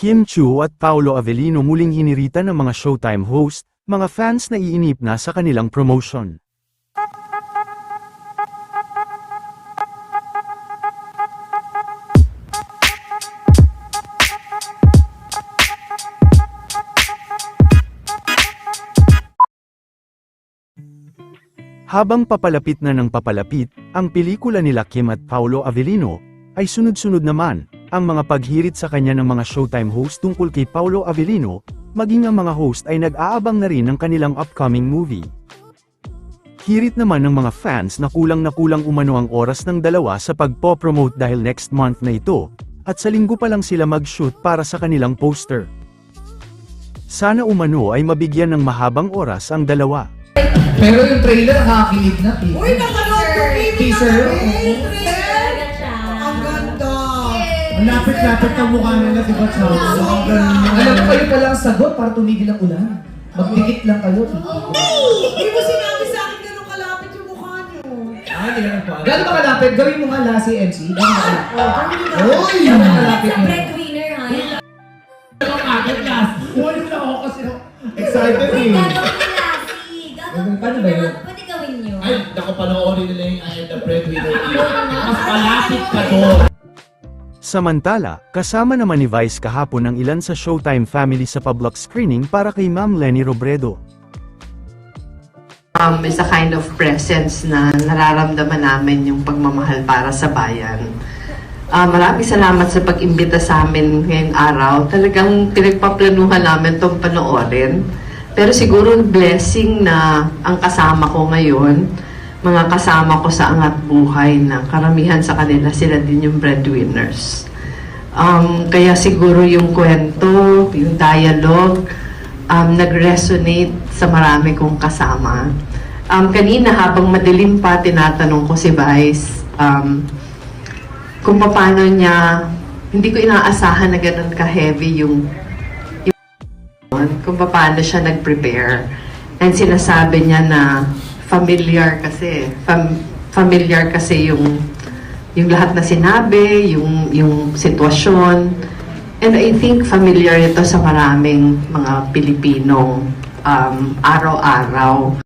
Kim Chiu at Paolo Avellino muling hinirita ng mga Showtime host, mga fans na iinip na sa kanilang promotion. Habang papalapit na ng papalapit, ang pelikula nila Kim at Paolo Avellino, ay sunod-sunod naman, ang mga paghirit sa kanya ng mga Showtime host tungkol kay Paolo Avellino, maging ang mga host ay nag-aabang na rin ng kanilang upcoming movie. Hirit naman ng mga fans na kulang umano ang oras ng dalawa sa pagpo-promote dahil next month na ito, at sa linggo pa lang sila mag-shoot para sa kanilang poster. Sana umano ay mabigyan ng mahabang oras ang dalawa. Pero yung trailer nakakilig na. Uy, nakanood ko Teaser? Ang ganda. Ang lapit-lapit ang mukha nila, di ba, Chao? Ang ganda. Alam ko kayo pala ang sagot para tumigil ang ulan. Magdikit lang kayo. Hindi mo sinabi sa akin ganun kalapit yung mukha niyo. Hindi ka nagpa. Gano'n ba kalapit? Gawin mo nga last si MC. Gano'n ba kalapit? Uy! Sa Gano'n kalapit mo. breadwinner, ha? Ang agad last. Huwag na ako kasi excited Uy, eh. gagawin nila, si. Paano ba yun? Pwede gawin nyo. Ay, naku, panoorin nila yung I am the breadwinner. Mas malapit ka doon. Samantala, kasama naman ni Vice kahapon ang ilan sa Showtime family sa public screening para kay Ma'am Leni Robredo. Is a kind of presence na nararamdaman namin yung pagmamahal para sa bayan. Maraming salamat sa pag-imbita sa amin ngayong araw. Talagang pinagpaplanuhan namin itong panoorin. Pero siguro blessing na ang kasama ko ngayon, mga kasama ko sa Angat Buhay na karamihan sa kanila sila din yung breadwinners. Kaya siguro yung kwento, yung dialogue, nag-resonate sa marami kong kasama. Kanina habang madilim pa, tinatanong ko si Vice kung paano niya, hindi ko inaasahan na ganun ka-heavy yung kung paano siya nag-prepare. And sinasabi niya na familiar kasi yung lahat na sinabi, yung sitwasyon. And I think familiar ito sa maraming mga Pilipinong araw-araw.